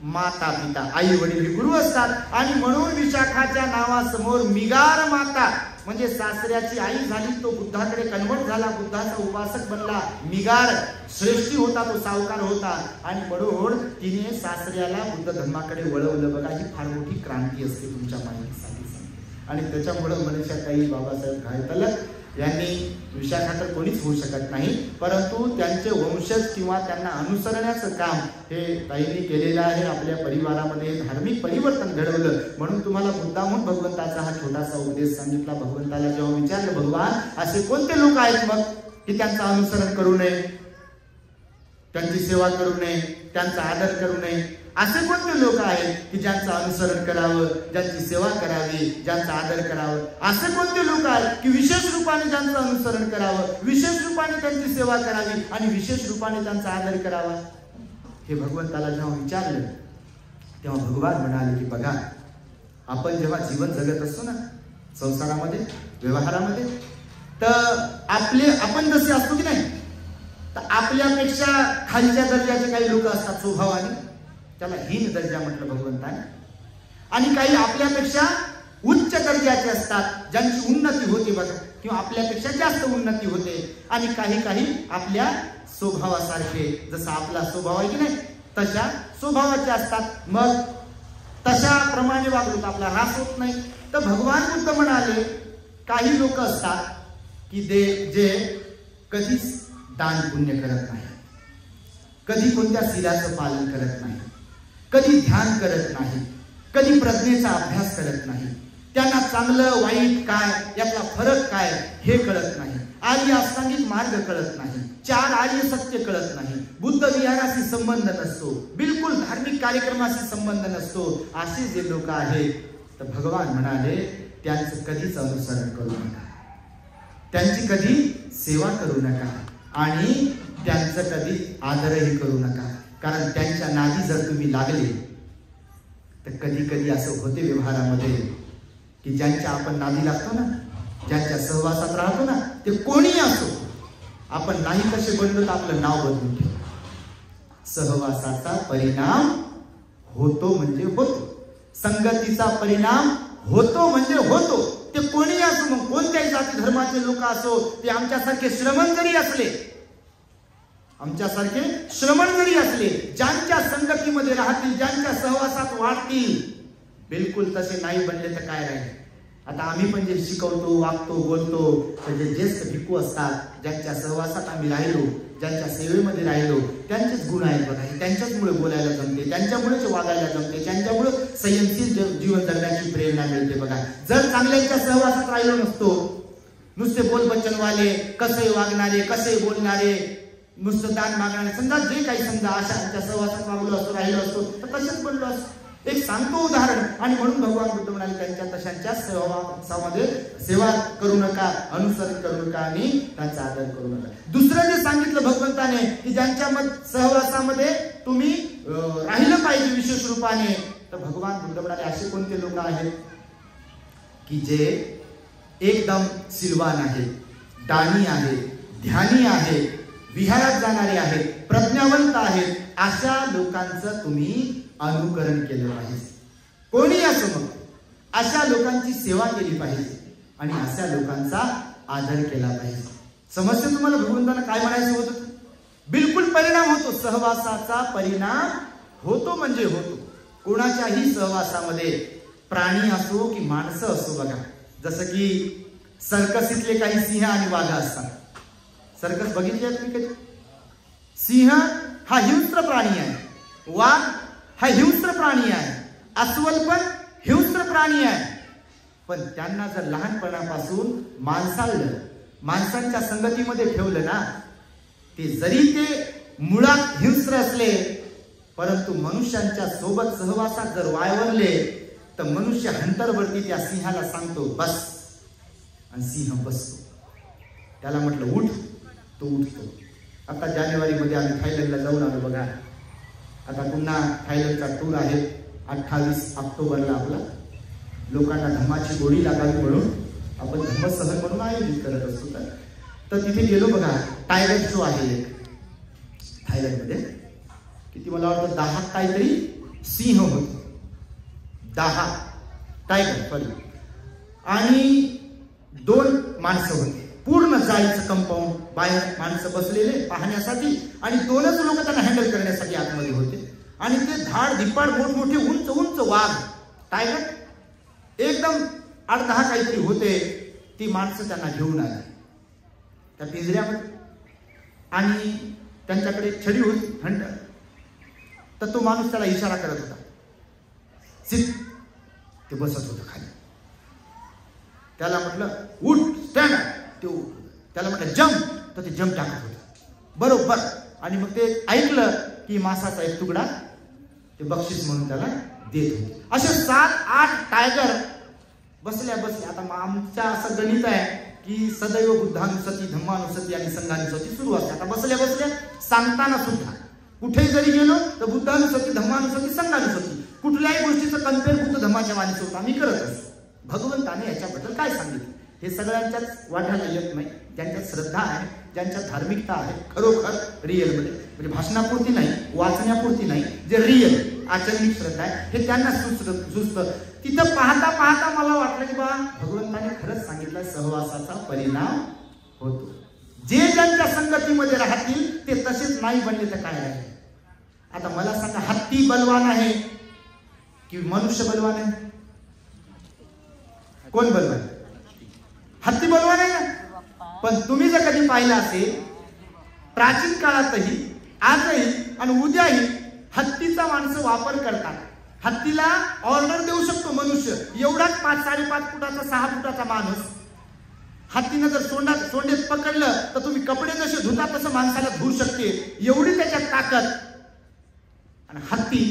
माता पिता, आई वडील हे गुरु असतात. आणि म्हणून विशाखाच्या नावासमोर मिगार माता म्हणजे सासऱ्याची आई झाली. तो बुद्धाकडे कन्वर्ट झाला, बुद्धाचा उपासक बनला. मिगार श्रेष्ठी होता, तो सावकार होता. आणि म्हणून तिने सासऱ्याला बुद्ध धर्माकडे वळवलं. बघा ही फार मोठी क्रांती असते तुमच्या माहितीसाठी. आणि त्याच्यामुळे मनीषा ताई, बाबासाहेब घायतलक यांनी, विशाखा तर कोणीच होऊ शकत नाही, परंतु त्यांचे वंशज किंवा त्यांना अनुसरण्याचं काम हे ताईंनी केलेलं आहे. आपल्या परिवारामध्ये धार्मिक परिवर्तन घडवलं. म्हणून तुम्हाला मुद्दामून भगवंताचा हा छोटासा उपदेश सांगितला. भगवंताला जेव्हा विचारलं भगवान असे कोणते लोक आहेत मग की त्यांचं अनुसरण करू नये, त्यांची सेवा करू नये, त्यांचा आदर करू नये, असे कोणते लोक आहेत की ज्यांचं अनुसरण करावं, ज्यांची सेवा करावी, ज्यांचा आदर करावं? असे कोणते लोक आहेत की विशेष रूपाने ज्यांचं अनुसरण करावं, विशेष रूपाने त्यांची सेवा करावी आणि विशेष रूपाने त्यांचा आदर करावा? हे भगवंताला जेव्हा विचारलं तेव्हा भगवान म्हणाले की बघा, आपण जेव्हा जीवन जगत असतो ना संसारामध्ये, व्यवहारामध्ये, तर आपण जसे असतो की नाही, तर आपल्यापेक्षा खालच्या दर्जाचे काही लोक असतात स्वभावाने, त्याला हीन दर्जा म्हटलं भगवंताने. आणि काही आपल्यापेक्षा उच्च दर्जाचे असतात ज्यांची उन्नती होते बघा, किंवा आपल्यापेक्षा जास्त उन्नती होते. आणि काही आपल्या स्वभावासारखे, जसा आपला स्वभाव आहे की नाही तशा स्वभावाचे असतात. मग तशा प्रमाणे वागलो तर आपला ऱ्हास होत नाही. तर भगवान बुद्ध म्हणाले काही लोक असतात की जे कधीच दान पुण्य करत नाही, कधी कोणत्या शीलाचं पालन करत नाही, कधी ध्यान करत नाही, कधी प्रज्ञेचा अभ्यास करत नाही. त्यांना चांगलं वाईट काय यातला फरक काय हे कळत नाही, आर्य अष्टांगिक मार्ग कळत नाही, 4 आर्य सत्य कळत नाही, बुद्ध विहाराशी संबंध नसतो, बिलकुल धार्मिक कार्यक्रमाशी संबंध नसतो. असे जे लोक आहेत तर भगवान म्हणाले त्यांचं कधीच अनुसरण करू नका, त्यांची कधी सेवा करू नका आणि त्यांचं कधी आदरही करू नका. कारण त्यांच्या नादी जर तुम्ही लागले तर कधी असं होते व्यवहारामध्ये की ज्यांच्या आपण नादी लागतो ना, ज्यांच्या सहवासात राहतो ना, ते कोणीही असो, आपण नाही कसे बनलो तर आपलं नाव बदलून ठेवू. सहवासाचा परिणाम होतो म्हणजे होतो, संगतीचा परिणाम होतो म्हणजे होतो. ते कोणीही असो, मग कोणत्याही जाती धर्माचे लोक असो, ते आमच्यासारखे श्रमण जरी असले, ज्यांच्या संगतीमध्ये राहतील, ज्यांच्या सहवासात वाढतील, बिलकुल तसे नाही बनले तर काय राहील. आता आम्ही पण जे शिकवतो, वागतो, बोलतो, तर जे ज्येष्ठ भिक्खू असतात, ज्यांच्या सहवासात आम्ही राहिलो, ज्यांच्या सेवेमध्ये राहिलो, त्यांचेच गुण आहेत बघा. त्यांच्याचमुळे बोलायला जमते, त्यांच्यामुळेच वागायला जमते, त्यांच्यामुळे संयमशील जीवन जगण्याची प्रेरणा मिळते बघा. जर चांगल्यांच्या सहवासात राहिलो नसतो, नुसते बोलबच्चनवाले, कसे वागणारे, कसे बोलणारे, नुसतं दान मागणारे, समजा जे काही समजा अशा सहवासात वागलो असतो, राहिलो असतो, तर तसेच बनलो असतो. एक सांगतो उदाहरण. आणि म्हणून भगवान बुद्ध म्हणाले त्यांच्या तशांच्या सहवासामध्ये सेवा करू नका, अनुसरण करू नका आणि त्यांचा आदर करू नका. दुसरं जे सांगितलं भगवंताने की ज्यांच्या सहवासामध्ये तुम्ही राहिलं पाहिजे विशेष रूपाने, तर भगवान बुद्ध म्हणाले असे कोणते लोक आहेत की जे एकदम सिलवान आहेत, दानी आहेत, ध्यानी आहेत, विहारात जाणारे आहेत, प्रज्ञावंत आहेत, अशा लोकांचं तुम्ही अनुकरण केलं पाहिजे. कोणी असो मग अशा लोकांची सेवा केली पाहिजे आणि अशा लोकांचा आदर केला पाहिजे. समस्या तुम्हाला भगवंतांना काय म्हणायचं होतं? बिलकुल परिणाम होतो, सहवासाचा परिणाम होतो म्हणजे होतो. कोणाच्याही सहवासामध्ये प्राणी असो की माणसं असो बघा, जसं की सर्कसीतले काही सिंह आणि वाघ असतात. सर्कस बघितली आहे तुम्ही कधी? सिंह हा हिंस्र प्राणी आहे, वाघ हा हिंस्र प्राणी आहे, अस्वल पण हिंस्र प्राणी आहे. पण त्यांना जर लहानपणापासून माणसांच्या संगतीमध्ये ठेवलं ना, ते जरी ते मुळात हिंस्र असले, परंतु मनुष्यांच्या सोबत सहवासात जर वावरले तर मनुष्य हंतरवरती त्या सिंहाला सांगतो बस, आणि सिंह बसतो. त्याला म्हटलं उठ, तो उठतो. आता जानेवारीमध्ये आम्ही थायलंडला जाऊन आलो बघा. आता पुन्हा थायलंडचा टूर आहे 28 ऑक्टोबरला आपला. लोकांना धम्माची गोडी लागावी म्हणून आपण धम्मसहन म्हणून आयोजित करत असतो. तर तिथे गेलो बघा. टायगर शो आहे एक थायलंडमध्ये. किती मला वाटतं 10 काहीतरी सिंह होते, 10 टायगर सॉरी, आणि 2 माणसं होते. पूर्ण जाळीचं कंपाऊंड, बाहेर माणसं बसलेले पाहण्यासाठी आणि 2च लोक त्यांना हँडल करण्यासाठी आतमध्ये होते. आणि ते धाड धिप्पाड मोठमोठे उंच उंच वाघ, टायगर एकदम 8-10 काहीतरी होते. ती माणसं त्यांना घेऊन आली त्या पिंजऱ्यामध्ये आणि त्यांच्याकडे छडी होती हंटर. तर तो माणूस त्याला इशारा करत होता, सिट. ते बसत होतं खाली. त्याला म्हटलं उठ, स्टँड. त्याला म्हटलं जम्प, तर ते जम्प टाकत होतं बरोबर. आणि मग ते ऐकलं की मासाचा एक तुकडा ते बक्षीस म्हणून त्याला देत होते. असे 7-8 टायगर बसल्या. आता आमच्या असं गणित आहे की सदैव बुद्धानुसती, धम्मानुसती आणि संघानुसती सुरू असते. आता बसल्या सांगताना सुद्धा कुठेही जरी गेलो तर बुद्धानुसती, धम्मानुसती, संघानुसती, कुठल्याही गोष्टीचं कम्पेअर बुद्ध धम्माच्या वाणीसोबत आम्ही करत असतो. भगवंताने याच्याबद्दल काय सांगितलं हे सगळ्यांच्याच वाटायला येत नाही. ज्यांच्यात श्रद्धा आहे, ज्यांच्यात धार्मिकता आहे, खरोखर रिअल म्हणजे भाषणापुरती नाही, वाचण्यापुरती नाही, जे रिअल आचरणिक श्रद्धा आहे हे त्यांना सुचतं. तिथं पाहता पाहता मला वाटलं की बा भगवंताने खरंच सांगितलं सहवासाचा परिणाम होतो. जे ज्यांच्या संगतीमध्ये राहतील ते तसेच नाही बनले तर काय राहील. आता मला सांगा, हत्ती बलवान आहे की मनुष्य बलवान आहे? कोण बलवान? हत्ती बलवान आहे ना. पण तुम्ही जर कधी पाहिलं असेल प्राचीन काळातही, आजही आणि उद्याही हत्तीचा माणसं वापर करतात. हत्तीला ऑर्डर देऊ शकतो मनुष्य. एवढाच 5-5.5 फुटाचा 6 फुटाचा माणूस हत्तीनं जर सोंडेत पकडलं तर तुम्ही कपडे जसे धुता तसं माणसाला धुवू शकते, एवढी त्याच्यात ताकद. आणि हत्ती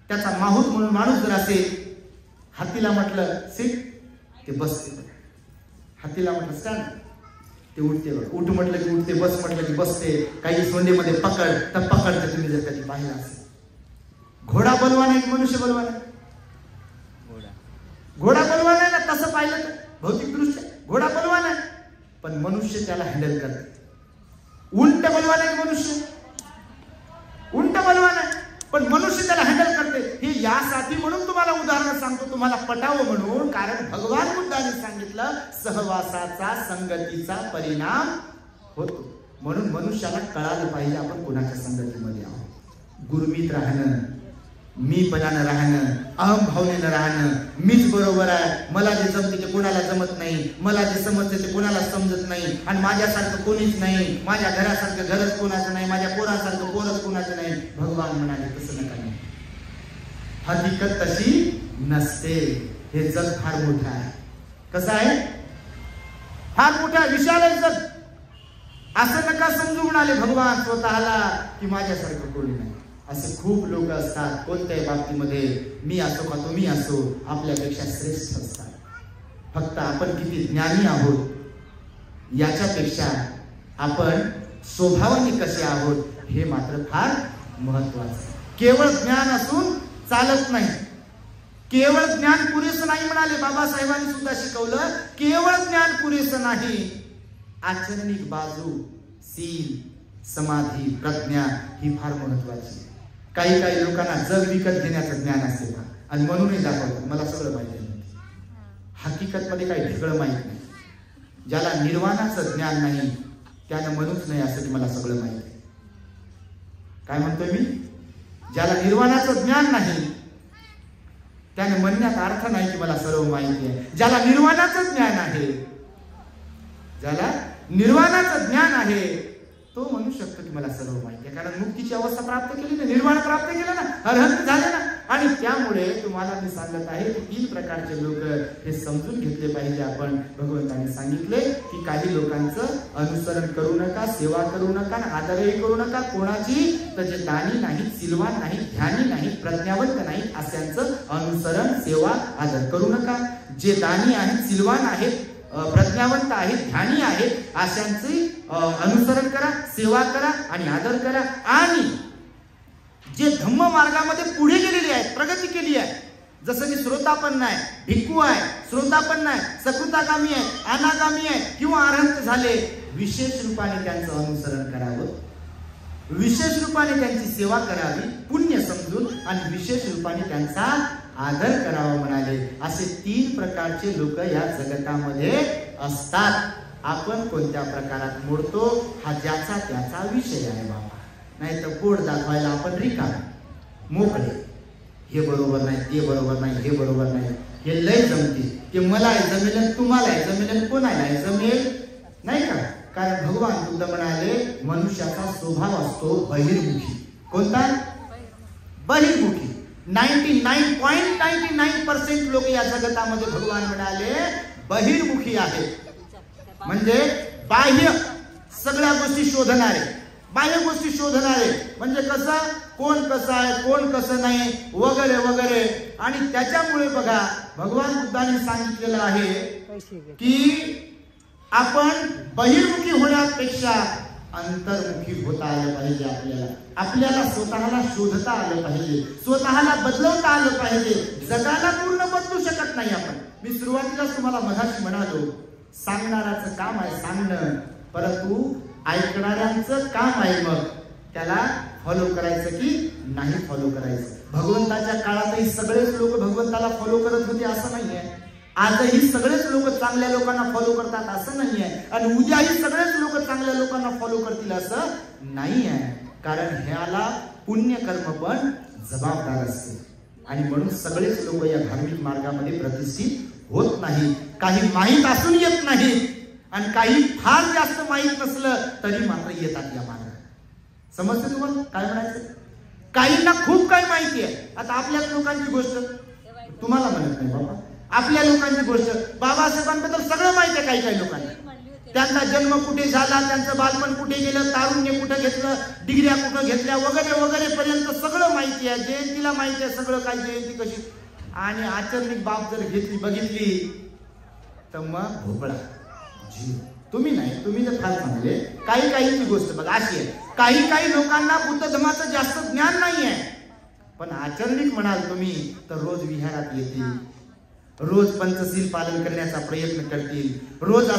त्याचा माहूत म्हणून माणूस जर असेल, हत्तीला म्हटलं सिट ते बसते, हत्तीला म्हटलं स्टँड ते उठते, उठ म्हटलं की उठते, बस म्हटलं की बसते. काही सोंडेमध्ये पकड तर पकडते. तुम्ही जर कधी पाहिलं असेल. घोडा बलवान आहे की मनुष्य बलवान आहे? घोडा बलवान आहे ना. तसं पाहिलं तर भौतिक दृष्ट्या घोडा बलवान आहे, पण मनुष्य त्याला हँडल करते. उंट बलवान आहे की मनुष्य? उंट बलवान आहे, पण मनुष्य त्याला हँडल करते. हे यासाठी म्हणून तुम्हाला उदाहरण सांगतो, तुम्हाला पटावं म्हणून. कारण भगवान बुद्धाने सांगितलं सहवासाचा, संगतीचा परिणाम होतो. म्हणून मनुष्याला कळालं पाहिजे आपण कोणाच्या संगतीमध्ये आहोत. गुरमीत राहणं, मीपणानं राहणं, अहम भावनेनं राहणं, मीच बरोबर आहे, मला जे जमते ते कोणाला जमत नाही, मला जे समजते ते कोणाला समजत नाही, आणि माझ्यासारखं कोणीच नाही, माझ्या घरासारखं घरच कोणाचं नाही, माझ्या पोरासारखं पोरच कोणाचं नाही. भगवान म्हणाले तसं नका नाही. हकीकत तशी नसते. हे जग फार मोठं आहे. कसं आहे? फार मोठा विशाल आहे जग. असं नका समजू म्हणाले भगवान स्वतःला की माझ्यासारखं कोणी नाही. असे खूप लोक असतात कोणत्याही बाबतीमध्ये, मी असो का तुम्ही असो, आपल्यापेक्षा श्रेष्ठ असतात. फक्त आपण किती ज्ञानी आहोत याच्यापेक्षा आपण स्वभावाने कसे आहोत हे मात्र फार महत्वाचं. केवळ ज्ञान असून चालत नाही. केवळ ज्ञान पुरेसं नाही म्हणाले बाबासाहेबांनी सुद्धा शिकवलं. केवळ ज्ञान पुरेसं नाही, आचरणिक बाजू, सील, समाधी, प्रज्ञा ही फार महत्वाची. काही लोकांना जग विकत घेण्याचं ज्ञान असते का, आणि म्हणूनही दाखवतात मला सगळं माहिती आहे. हकीकत मध्ये काही ढेकळं माहित नाही. ज्याला निर्वाणाचं ज्ञान नाही त्यानं म्हणूच नाही असं की मला सगळं माहिती आहे. काय म्हणतोय मी? ज्याला निर्वाणाचं ज्ञान नाही त्याने म्हणण्यात अर्थ नाही की मला सर्व माहिती आहे. ज्याला निर्वाणाचं ज्ञान आहे, ज्याला निर्वाणाचं ज्ञान आहे तो म्हणू शकतो की मला सर्व माहिती आहे. कारण मुक्तीची अवस्था प्राप्त केली ना, निर्वाण प्राप्त केलं ना, अरहंत झाले ना. आणि त्यामुळे तुम्हाला मी सांगत आहे की 3 प्रकारचे लोक हे समजून घेतले पाहिजे. आपण भगवंताने सांगितले की काही लोकांचं अनुसरण करू नका, सेवा करू नका, आदरही करू नका कोणाची, तर जे दानी नाहीत, सिलवान नाहीत, ध्यानी नाहीत, प्रज्ञावंत नाहीत अशांचं अनुसरण, सेवा, आदर करू नका. जे दानी आहेत, सिलवान आहेत, प्रज्ञावंत आहेत, ध्यानी आहेत अशांचे अनुसरण करा, सेवा करा आणि आदर करा. आणि जे धम्म मार्गामध्ये पुढे गेलेले आहेत, प्रगती केली आहे, जसं मी श्रोतापन्न आहे, भिक्खू आहे, श्रोतापन्न आहे, सकृतागामी आहे, अनागामी आहे किंवा अरहंत झाले, विशेष रूपाने त्यांचं अनुसरण करावं, विशेष रूपाने त्यांची सेवा करावी पुण्य समजून, आणि विशेष रूपाने त्यांचा आदर करावा म्हणाले. असे 3 प्रकारचे लोक या जगतामध्ये असतात. आपण कोणत्या प्रकारात मोडतो हा ज्याचा त्याचा विषय आहे बाबा. नाही तर पोट दाखवायला आपण रिकामे, मोकळे. हे बरोबर नाही, ते बरोबर नाही, हे बरोबर नाही, हे लय जमते, ते मला जमेल, तुम्हाला जमेल, कोणाला जमेल नाही का. कारण भगवान बुद्ध म्हणाले मनुष्याचा स्वभाव असतो बहिर्मुखी. कोणता? बहिर्मुखी. 99.99% लोक या जगतामध्ये भगवान म्हणाले बहिर्मुखी आहेत. म्हणजे बाह्य सगळ्या गोष्टी शोधणारे, बाह्य गोष्टी शोधणारे. म्हणजे कसं, कोण कसं आहे, कोण कसं नाही, वगैरे वगैरे. आणि त्याच्यामुळे बघा भगवान बुद्धाने सांगितलेलं आहे की आपण बहिर्मुखी होण्यापेक्षा अंतर्मुखी होता आलं पाहिजे. आपल्याला स्वतःला शोधता आलं पाहिजे, स्वतःला बदलवता आलं पाहिजे. जगाला पूर्ण बदलू शकत नाही आपण. मी सुरुवातीलाच तुम्हाला मगाशी म्हणालो, सांगणाऱ्याचं काम आहे सांगणं, परंतु ऐकणाऱ्यांचं काम आहे मग त्याला फॉलो करायचं की नाही फॉलो करायचं. भगवंताच्या काळातही सगळेच लोक भगवंताला फॉलो करत होते असं नाहीये. आजही सगळेच लोक चांगल्या लोकांना फॉलो करतात असं नाहीये, आणि उद्याही सगळेच लोक चांगल्या लोकांना फॉलो करतील असं नाही आहे. कारण ह्याला पुण्यकर्म पण जबाबदार असते, आणि म्हणून सगळेच लोक या धार्मिक मार्गामध्ये प्रतिष्ठित होत नाही. काही माहीत असून येत नाहीत, आणि काही फार जास्त माहीत नसलं तरी मात्र येतात या मार्गात. समजते तुम्हाला काय म्हणायचं? काहींना खूप काही माहिती आहे. आता आपल्याच लोकांची गोष्ट तुम्हाला म्हणत नाही बाबा, आपल्या लोकांची गोष्ट बाबासाहेबांबद्दल सगळं माहिती आहे. काही लोकांना त्यांचा जन्म कुठे झाला, त्यांचं बालपण कुठे गेलं, तारुण्य कुठे घेतलं, डिग्र्या कुठे घेतल्या, वगैरे वगैरे पर्यंत सगळं माहिती आहे. जयंतीला माहिती आहे सगळं, काय जयंती कशी, आणि आचरणिक बाब जर घेतली बघितली तर मग भोपळा जीव. तुम्ही नाही, तुम्ही तर फार चांगले. काही गोष्ट बघा अशी आहे, काही लोकांना बुद्ध धर्माचं जास्त ज्ञान नाही आहे, पण आचरणिक म्हणाल तुम्ही तर रोज विहारात येतील, रोज पंचशील पालन करण्याचा प्रयत्न करतील, रोज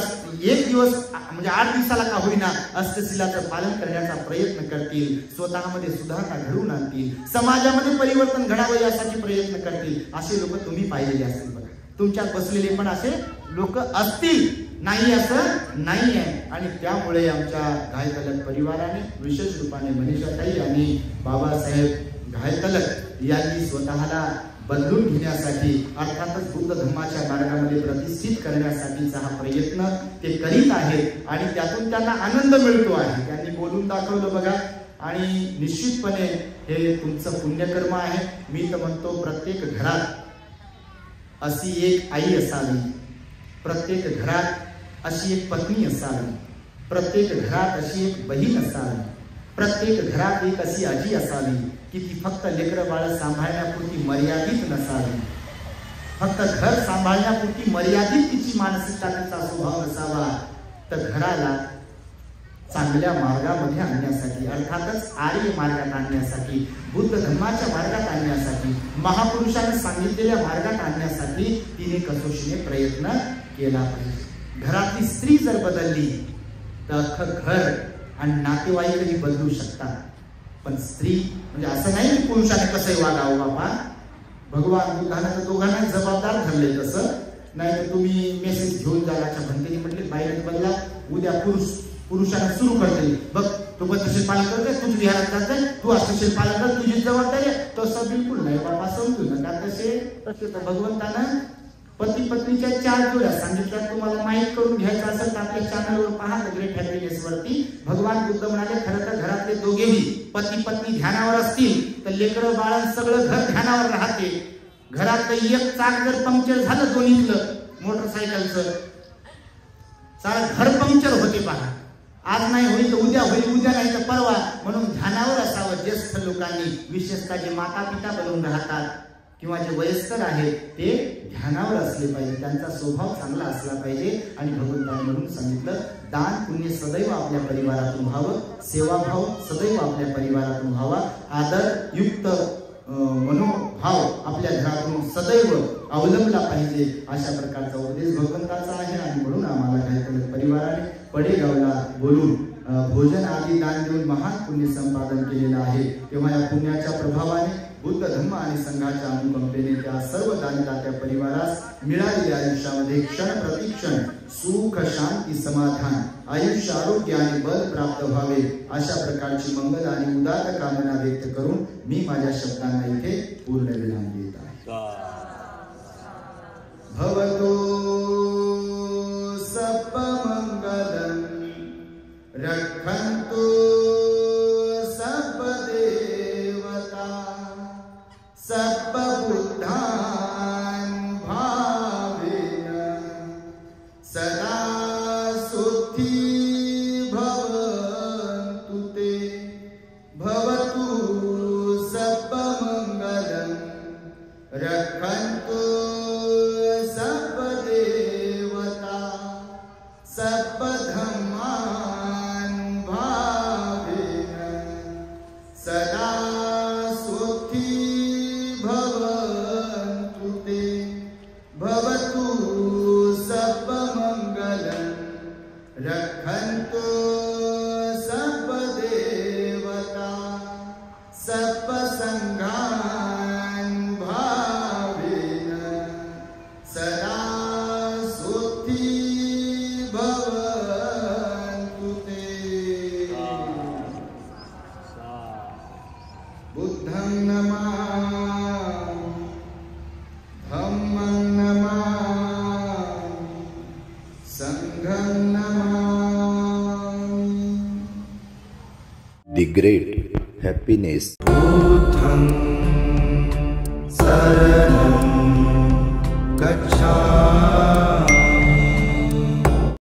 एक दिवस म्हणजे 8 दिवसाला का होईना अष्टशिलाचं पालन करण्याचा प्रयत्न करतील, स्वतःमध्ये सुधारणा घडवून आणतील, समाजामध्ये परिवर्तन घडावं यासाठी प्रयत्न करतील. असे लोक तुम्ही पाहिलेले असतील बघा. तुमच्यात बसलेले पण असे लोक असतील, नाही असं नाही आहे. आणि त्यामुळे आमच्या घायतलक परिवाराने, विशेष रूपाने मनीषाताई आणि बाबासाहेब घायतलक यांनी स्वतःला बदलून घेण्यासाठी, अर्थातच बुद्ध धर्माच्या मार्गामध्ये प्रतिष्ठित करण्यासाठीचा हा प्रयत्न ते करीत आहेत, आणि त्यातून त्यांना आनंद मिळतो आहे. त्यांनी बोलून दाखवलं बघा, आणि निश्चितपणे हे तुमचं पुण्यकर्म आहे. मी तर म्हणतो प्रत्येक घरात अशी एक आई असावी, प्रत्येक घरात अशी एक पत्नी असावी, प्रत्येक घरात अशी एक बहीण असावी, प्रत्येक घरात एक अशी आजी असावी की ती फक्त लेकरं बाळ सांभाळण्यापुरती मर्यादित नसावी, फक्त घर सांभाळण्यापुरती मर्यादित तिची मानसिकता, तिचा स्वभाव नसावा. तर घराला चांगल्या मार्गामध्ये आणण्यासाठी, अर्थातच आर्य मार्गात आणण्यासाठी, बुद्ध धर्माच्या मार्गात आणण्यासाठी, महापुरुषांनी सांगितलेल्या मार्गात आणण्यासाठी तिने कसोशीने प्रयत्न केला पाहिजे. घरातली स्त्री जर बदलली तर अख्खं घर आणि नातेवाईकही बदलू शकतात. पण स्त्री म्हणजे असं नाही की पुरुषाने कसंही वागावं बाबा. भगवान बुद्धाने तर दोघांना जबाबदार धरले. तसं नाही तर तुम्ही मेसेज घेऊन जाण्याच्या म्हणते म्हटले बाईने बदला, उद्या पुरुषाने सुरू करते, बघ तू पद्धतशीर पालन करते, तुझ विहारात जाते, तू अष्टशील पालन कर, तुझी जबाबदारी आहे. तसं बिलकुल नाही बाबा, समजू नका तसे. तर भगवंतानं पती पत्नीच्या 4 जोड्या सांगितल्या. तुम्हाला माहीत करून घ्यायचं असेल तर आपल्या चॅनलवर पहा, ग्रेट हॅपीनेस वरती. भगवान बुद्ध म्हणाले खरं तर घरातले दोघेही पती पत्नी ध्यानावर असतील तर लेकरं बाळ सगळं घर ध्यानावर राहते. घरातलं एक चाक जर पंक्चर झालं दोन्हीतलं मोटरसायकलचं, सारा घर पंक्चर होते पहा. आज नाही होईल तर उद्या होईल, उद्या नाही तर परवा. म्हणून ध्यानावर असावं ज्येष्ठ लोकांनी, विशेषतः जे माता पिता बनवून राहतात किंवा जे वयस्कर आहेत ते ध्यानावर असले पाहिजे, त्यांचा स्वभाव चांगला असला पाहिजे. आणि भगवंताने म्हणून सांगितलं दान पुण्य सदैव आपल्या परिवारातून व्हावं, सेवाभाव सदैव आपल्या परिवारातून व्हावा, आदर युक्त मनोभाव आपल्या घरातून सदैव अवलंबला पाहिजे. अशा प्रकारचा उपदेश भगवंताचा आहे. आणि म्हणून आम्हाला घायतलक परिवाराने पडेगावला बोलून भोजन आदी दान देऊन महान पुण्य संपादन केलेलं आहे. तेव्हा या पुण्याच्या प्रभावाने बुद्ध धर्म आणि संघाच्या अनुकंपेने त्या सर्व दानदात्या परिवारास मिळालेल्या आयुष्यामध्ये क्षण प्रतिक्षण सुख शांती समाधान आयुष्य आरोग्य आणि बल प्राप्त व्हावे, अशा प्रकारची मंगल आणि उदात्त कामना व्यक्त करून मी माझ्या शब्दांना इथे पूर्ण विराम देत आहे. भवतो सर्वमंगलं रक्षन्तु सर्वबुद्धान् भावेन सदा सुखी भवन्तु ते. भवतु सर्वमङ्गलं रक्षन्तु सर्वदेवता सर्वधर्मान् भावेन the great happiness. शरणं गच्छामि.